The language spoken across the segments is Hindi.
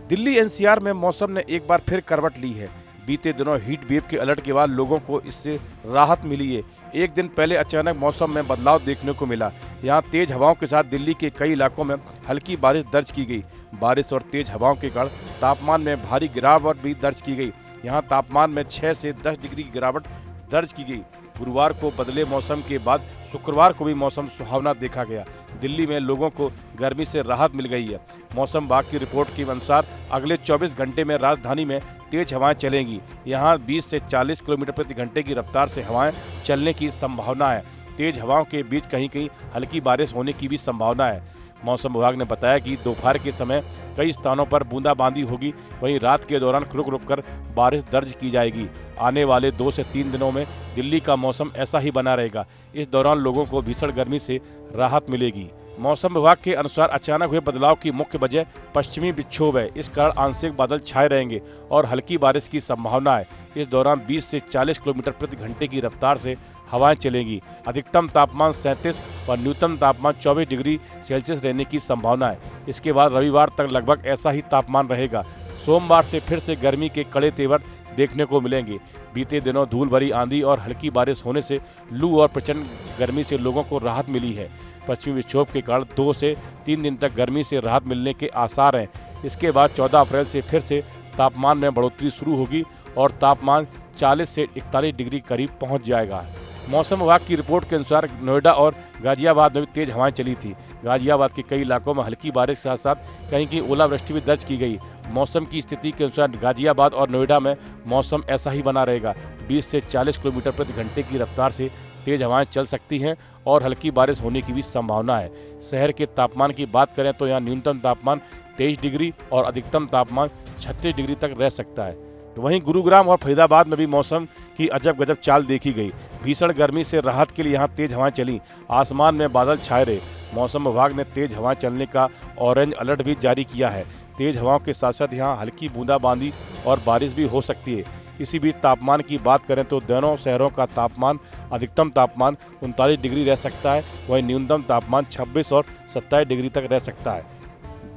दिल्ली एनसीआर में मौसम ने एक बार फिर करवट ली है। बीते दिनों हीट वेव के अलर्ट के बाद लोगों को इससे राहत मिली है। एक दिन पहले अचानक मौसम में बदलाव देखने को मिला। यहां तेज हवाओं के साथ दिल्ली के कई इलाकों में हल्की बारिश दर्ज की गई। बारिश और तेज हवाओं के कारण तापमान में भारी गिरावट भी दर्ज की गई। यहां तापमान में 6 से 10 डिग्री की गिरावट दर्ज की गई। गुरुवार को बदले मौसम के बाद शुक्रवार को भी मौसम सुहावना देखा गया। दिल्ली में लोगों को गर्मी से राहत मिल गई है। मौसम विभाग की रिपोर्ट के अनुसार अगले 24 घंटे में राजधानी में तेज हवाएं चलेंगी। यहां 20 से 40 किलोमीटर प्रति घंटे की रफ्तार से हवाएं चलने की संभावना है। तेज हवाओं के बीच कहीं कहीं हल्की बारिश होने की भी संभावना है। मौसम विभाग ने बताया कि दोपहर के समय कई स्थानों पर बूंदाबांदी होगी। वहीं रात के दौरान रुक रुक कर बारिश दर्ज की जाएगी। आने वाले 2 से 3 दिनों में दिल्ली का मौसम ऐसा ही बना रहेगा। इस दौरान लोगों को भीषण गर्मी से राहत मिलेगी। मौसम विभाग के अनुसार अचानक हुए बदलाव की मुख्य वजह पश्चिमी विक्षोभ है। इस कारण आंशिक बादल छाए रहेंगे और हल्की बारिश की संभावना है। इस दौरान 20 से 40 किलोमीटर प्रति घंटे की रफ्तार से हवाएं चलेंगी। अधिकतम तापमान 37 और न्यूनतम तापमान 24 डिग्री सेल्सियस रहने की संभावना है। इसके बाद रविवार तक लगभग ऐसा ही तापमान रहेगा। सोमवार से फिर से गर्मी के कड़े तेवर देखने को मिलेंगे। बीते दिनों धूल भरी आंधी और हल्की बारिश होने से लू और प्रचंड गर्मी से लोगों को राहत मिली है। पश्चिमी विक्षोभ के कारण 2 से 3 दिन तक गर्मी से राहत मिलने के आसार हैं। इसके बाद 14 अप्रैल से फिर से तापमान में बढ़ोतरी शुरू होगी और तापमान 40 से 41 डिग्री करीब पहुंच जाएगा। मौसम विभाग की रिपोर्ट के अनुसार नोएडा और गाजियाबाद में भी तेज हवाएं चली थी। गाजियाबाद के कई इलाकों में हल्की बारिश के साथ साथ कहीं कहीं ओलावृष्टि भी दर्ज की गई। मौसम की स्थिति के अनुसार गाजियाबाद और नोएडा में मौसम ऐसा ही बना रहेगा। 20 से 40 किलोमीटर प्रति घंटे की रफ्तार से तेज हवाएं चल सकती हैं और हल्की बारिश होने की भी संभावना है। शहर के तापमान की बात करें तो यहाँ न्यूनतम तापमान 23 डिग्री और अधिकतम तापमान 36 डिग्री तक रह सकता है। वहीं गुरुग्राम और फरीदाबाद में भी मौसम की अजब गजब चाल देखी गई। भीषण गर्मी से राहत के लिए यहाँ तेज हवाएं चली। आसमान में बादल छाए रहे। मौसम विभाग ने तेज हवाएं चलने का ऑरेंज अलर्ट भी जारी किया है। तेज हवाओं के साथ साथ यहाँ हल्की बूंदाबांदी और बारिश भी हो सकती है। इसी बीच तापमान की बात करें तो दोनों शहरों का तापमान अधिकतम तापमान 39 डिग्री रह सकता है। वहीं न्यूनतम तापमान 26 और 27 डिग्री तक रह सकता है।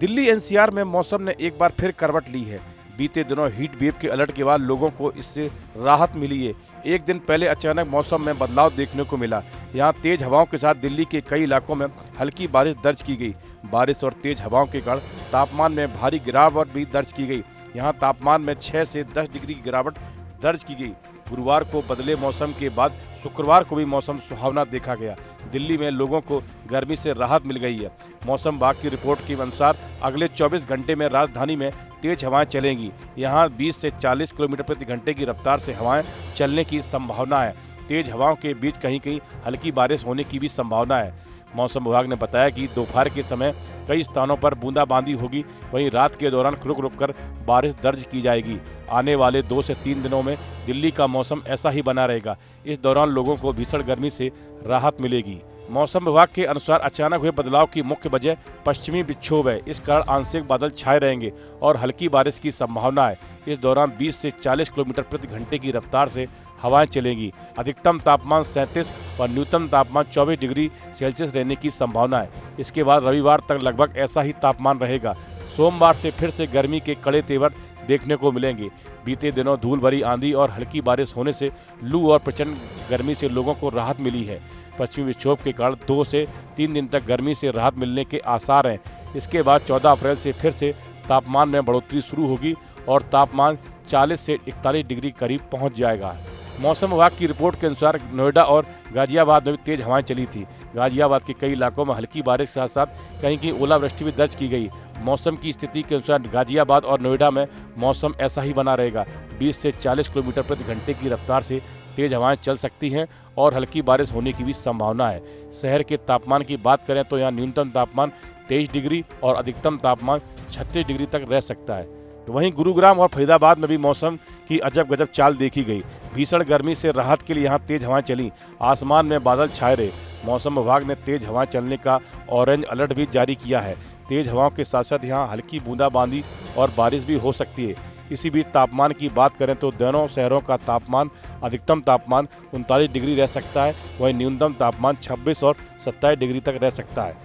दिल्ली एनसीआर में मौसम ने एक बार फिर करवट ली है। बीते दिनों हीट वेव के अलर्ट के बाद लोगों को इससे राहत मिली है। एक दिन पहले अचानक मौसम में बदलाव देखने को मिला। यहां तेज हवाओं के साथ दिल्ली के कई इलाकों में हल्की बारिश दर्ज की गई। बारिश और तेज हवाओं के कारण तापमान में भारी गिरावट भी दर्ज की गई। यहां तापमान में 6 से 10 डिग्री की गिरावट दर्ज की गई। गुरुवार को बदले मौसम के बाद शुक्रवार को भी मौसम सुहावना देखा गया। दिल्ली में लोगों को गर्मी से राहत मिल गई है। मौसम विभाग की रिपोर्ट के अनुसार अगले 24 घंटे में राजधानी में तेज हवाएं चलेंगी। यहां 20 से 40 किलोमीटर प्रति घंटे की रफ्तार से हवाएं चलने की संभावना है। तेज हवाओं के बीच कहीं कहीं हल्की बारिश होने की भी संभावना है। मौसम विभाग ने बताया कि दोपहर के समय कई स्थानों पर बूंदाबांदी होगी। वहीं रात के दौरान रुक रुक कर बारिश दर्ज की जाएगी। आने वाले 2 से 3 दिनों में दिल्ली का मौसम ऐसा ही बना रहेगा। इस दौरान लोगों को भीषण गर्मी से राहत मिलेगी। मौसम विभाग के अनुसार अचानक हुए बदलाव की मुख्य वजह पश्चिमी विक्षोभ है। इस कारण आंशिक बादल छाए रहेंगे और हल्की बारिश की संभावना है। इस दौरान 20 से 40 किलोमीटर प्रति घंटे की रफ्तार से हवाएं चलेंगी। अधिकतम तापमान 37 और न्यूनतम तापमान 24 डिग्री सेल्सियस रहने की संभावना है। इसके बाद रविवार तक लगभग ऐसा ही तापमान रहेगा। सोमवार से फिर से गर्मी के कड़े तेवर देखने को मिलेंगे। बीते दिनों धूल भरी आंधी और हल्की बारिश होने से लू और प्रचंड गर्मी से लोगों को राहत मिली है। पश्चिमी विक्षोभ के कारण 2 से 3 दिन तक गर्मी से राहत मिलने के आसार हैं। इसके बाद 14 अप्रैल से फिर से तापमान में बढ़ोतरी शुरू होगी और तापमान 40 से 41 डिग्री करीब पहुंच जाएगा। मौसम विभाग की रिपोर्ट के अनुसार नोएडा और गाजियाबाद में भी तेज हवाएं चली थी। गाजियाबाद के कई इलाकों में हल्की बारिश के साथ साथ कहीं कहीं ओलावृष्टि भी दर्ज की गई। मौसम की स्थिति के अनुसार गाजियाबाद और नोएडा में मौसम ऐसा ही बना रहेगा। 20 से 40 किलोमीटर प्रति घंटे की रफ्तार से तेज हवाएं चल सकती हैं और हल्की बारिश होने की भी संभावना है। शहर के तापमान की बात करें तो यहाँ न्यूनतम तापमान 23 डिग्री और अधिकतम तापमान 36 डिग्री तक रह सकता है। वहीं गुरुग्राम और फरीदाबाद में भी मौसम की अजब गजब चाल देखी गई। भीषण गर्मी से राहत के लिए यहाँ तेज हवाएं चली। आसमान में बादल छाए रहे। मौसम विभाग ने तेज हवाएं चलने का ऑरेंज अलर्ट भी जारी किया है। तेज हवाओं के साथ साथ यहाँ हल्की बूंदाबांदी और बारिश भी हो सकती है। इसी बीच तापमान की बात करें तो दोनों शहरों का तापमान अधिकतम तापमान 39 डिग्री रह सकता है। वहीं न्यूनतम तापमान 26 और 27 डिग्री तक रह सकता है।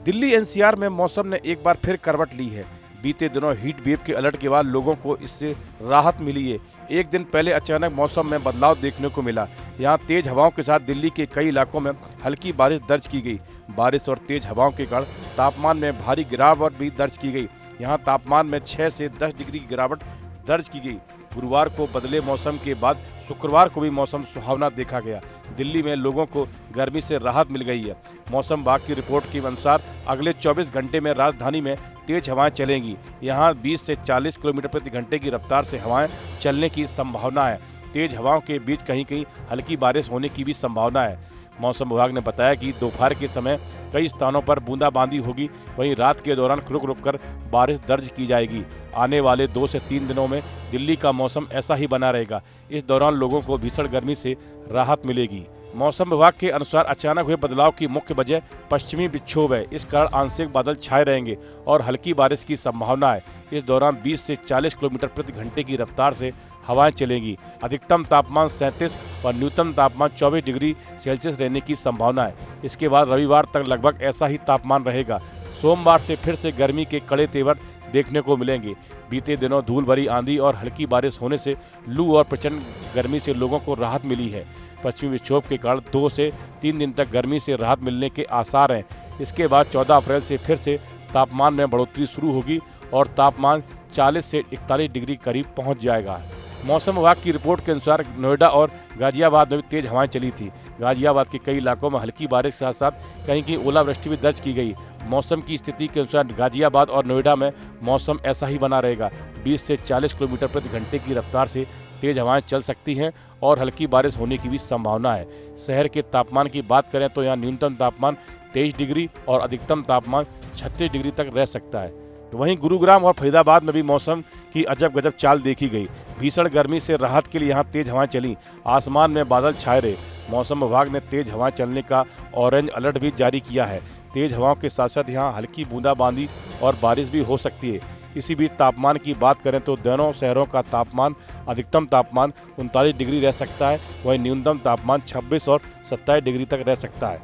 दिल्ली एनसीआर में मौसम ने एक बार फिर करवट ली है। बीते दिनों हीट वेव के अलर्ट के बाद लोगों को इससे राहत मिली है। एक दिन पहले अचानक मौसम में बदलाव देखने को मिला। यहाँ तेज हवाओं के साथ दिल्ली के कई इलाकों में हल्की बारिश दर्ज की गई। बारिश और तेज हवाओं के कारण तापमान में भारी गिरावट भी दर्ज की गई। यहाँ तापमान में 6 से 10 डिग्री की गिरावट दर्ज की गई। गुरुवार को बदले मौसम के बाद शुक्रवार को भी मौसम सुहावना देखा गया। दिल्ली में लोगों को गर्मी से राहत मिल गई है। मौसम विभाग की रिपोर्ट के अनुसार अगले 24 घंटे में राजधानी में तेज हवाएं चलेंगी। यहां 20 से 40 किलोमीटर प्रति घंटे की रफ्तार से हवाएं चलने की संभावना है। तेज हवाओं के बीच कहीं कहीं हल्की बारिश होने की भी संभावना है। मौसम विभाग ने बताया कि दोपहर के समय कई स्थानों पर बूंदाबांदी होगी। वहीं रात के दौरान रुक रुक कर बारिश दर्ज की जाएगी। आने वाले 2 से 3 दिनों में दिल्ली का मौसम ऐसा ही बना रहेगा। इस दौरान लोगों को भीषण गर्मी से राहत मिलेगी। मौसम विभाग के अनुसार अचानक हुए बदलाव की मुख्य वजह पश्चिमी विक्षोभ है। इस कारण आंशिक बादल छाए रहेंगे और हल्की बारिश की संभावना है। इस दौरान 20 से 40 किलोमीटर प्रति घंटे की रफ्तार से हवाएं चलेंगी। अधिकतम तापमान 37 और न्यूनतम तापमान 24 डिग्री सेल्सियस रहने की संभावना है। इसके बाद रविवार तक लगभग ऐसा ही तापमान रहेगा। सोमवार से फिर से गर्मी के कड़े तेवर देखने को मिलेंगे। बीते दिनों धूल भरी आंधी और हल्की बारिश होने से लू और प्रचंड गर्मी से लोगों को राहत मिली है। पश्चिमी विक्षोभ के कारण 2 से 3 दिन तक गर्मी से राहत मिलने के आसार हैं। इसके बाद 14 अप्रैल से फिर से तापमान में बढ़ोतरी शुरू होगी और तापमान 40 से 41 डिग्री करीब पहुंच जाएगा। मौसम विभाग की रिपोर्ट के अनुसार नोएडा और गाजियाबाद में भी तेज हवाएं चली थी। गाजियाबाद के कई इलाकों में हल्की बारिश के साथ साथ कहीं कहीं ओलावृष्टि भी दर्ज की गई। मौसम की स्थिति के अनुसार गाजियाबाद और नोएडा में मौसम ऐसा ही बना रहेगा। 20 से 40 किलोमीटर प्रति घंटे की रफ्तार से तेज हवाएं चल सकती हैं और हल्की बारिश होने की भी संभावना है। शहर के तापमान की बात करें तो यहाँ न्यूनतम तापमान 23 डिग्री और अधिकतम तापमान 36 डिग्री तक रह सकता है। वहीं गुरुग्राम और फरीदाबाद में भी मौसम की अजब गजब चाल देखी गई। भीषण गर्मी से राहत के लिए यहाँ तेज हवाएं चली। आसमान में बादल छाए रहे। मौसम विभाग ने तेज हवाएं चलने का ऑरेंज अलर्ट भी जारी किया है। तेज हवाओं के साथ साथ यहाँ हल्की बूंदाबांदी और बारिश भी हो सकती है। इसी बीच तापमान की बात करें तो दोनों शहरों का तापमान अधिकतम तापमान 39 डिग्री रह सकता है। वहीं न्यूनतम तापमान 26 और 27 डिग्री तक रह सकता है।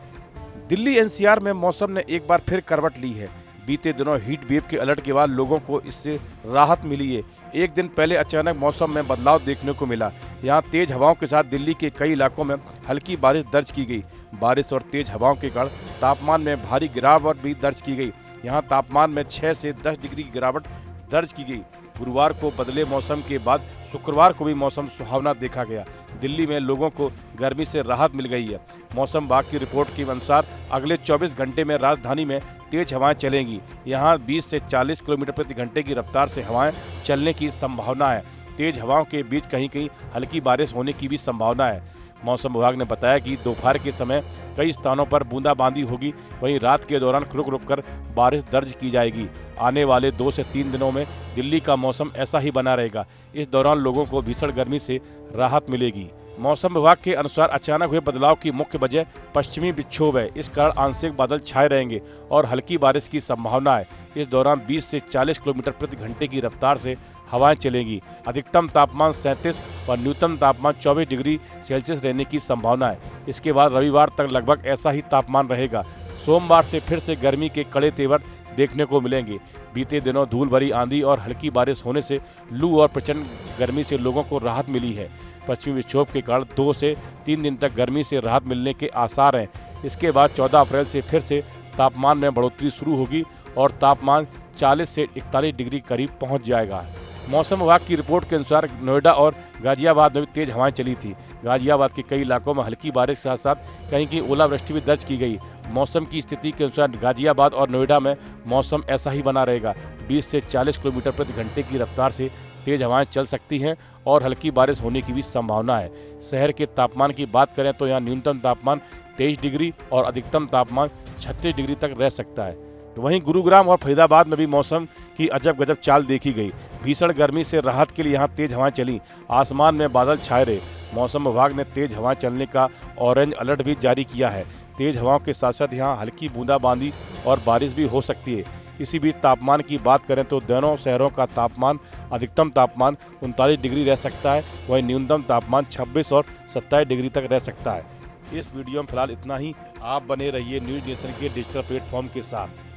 दिल्ली एनसीआर में मौसम ने एक बार फिर करवट ली है। बीते दिनों हीट वेव के अलर्ट के बाद लोगों को इससे राहत मिली है। एक दिन पहले अचानक मौसम में बदलाव देखने को मिला। यहाँ तेज हवाओं के साथ दिल्ली के कई इलाकों में हल्की बारिश दर्ज की गई। बारिश और तेज हवाओं के कारण तापमान में भारी गिरावट भी दर्ज की गई। यहाँ तापमान में 6 से 10 डिग्री की गिरावट दर्ज की गई। गुरुवार को बदले मौसम के बाद शुक्रवार को भी मौसम सुहावना देखा गया। दिल्ली में लोगों को गर्मी से राहत मिल गई है। मौसम विभाग की रिपोर्ट के अनुसार अगले 24 घंटे में राजधानी में तेज हवाएं चलेंगी। यहाँ 20 से 40 किलोमीटर प्रति घंटे की रफ्तार से हवाएं चलने की संभावना है। तेज हवाओं के बीच कहीं कहीं हल्की बारिश होने की भी संभावना है। मौसम विभाग ने बताया कि दोपहर के समय कई स्थानों पर बूंदाबांदी होगी। वहीं रात के दौरान रुक रुक कर बारिश दर्ज की जाएगी। आने वाले 2 से 3 दिनों में दिल्ली का मौसम ऐसा ही बना रहेगा। इस दौरान लोगों को भीषण गर्मी से राहत मिलेगी। मौसम विभाग के अनुसार अचानक हुए बदलाव की मुख्य वजह पश्चिमी विक्षोभ है। इस कारण आंशिक बादल छाए रहेंगे और हल्की बारिश की संभावना है। इस दौरान 20 से 40 किलोमीटर प्रति घंटे की रफ्तार से हवाएं चलेंगी। अधिकतम तापमान 37 और न्यूनतम तापमान 24 डिग्री सेल्सियस रहने की संभावना है। इसके बाद रविवार तक लगभग ऐसा ही तापमान रहेगा। सोमवार से फिर से गर्मी के कड़े तेवर देखने को मिलेंगे। बीते दिनों धूल भरी आंधी और हल्की बारिश होने से लू और प्रचंड गर्मी से लोगों को राहत मिली है। पश्चिमी विक्षोभ के कारण 2 से 3 दिन तक गर्मी से राहत मिलने के आसार हैं। इसके बाद 14 अप्रैल से फिर से तापमान में बढ़ोतरी शुरू होगी और तापमान 40 से 41 डिग्री करीब पहुंच जाएगा। मौसम विभाग की रिपोर्ट के अनुसार नोएडा और गाजियाबाद में भी तेज हवाएं चली थी। गाजियाबाद के कई इलाकों में हल्की बारिश के साथ साथ कहीं कहीं ओलावृष्टि भी दर्ज की गई। मौसम की स्थिति के अनुसार गाजियाबाद और नोएडा में मौसम ऐसा ही बना रहेगा। 20 से 40 किलोमीटर प्रति घंटे की रफ्तार से तेज हवाएं चल सकती हैं और हल्की बारिश होने की भी संभावना है। शहर के तापमान की बात करें तो यहाँ न्यूनतम तापमान 23 डिग्री और अधिकतम तापमान 36 डिग्री तक रह सकता है। वहीं गुरुग्राम और फरीदाबाद में भी मौसम की अजब गजब चाल देखी गई। भीषण गर्मी से राहत के लिए यहाँ तेज हवाएं चली। आसमान में बादल छाए रहे। मौसम विभाग ने तेज हवाएं चलने का ऑरेंज अलर्ट भी जारी किया है। तेज हवाओं के साथ साथ यहाँ हल्की बूंदाबांदी और बारिश भी हो सकती है। इसी बीच तापमान की बात करें तो दोनों शहरों का तापमान अधिकतम तापमान 39 डिग्री रह सकता है। वहीं न्यूनतम तापमान 26 और 27 डिग्री तक रह सकता है। इस वीडियो में फिलहाल इतना ही। आप बने रहिए न्यूज नेशन के डिजिटल प्लेटफॉर्म के साथ।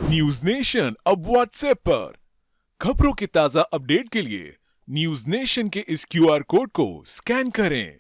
न्यूज नेशन अब व्हाट्सएप पर खबरों के ताजा अपडेट के लिए न्यूज नेशन के इस क्यूआर कोड को स्कैन करें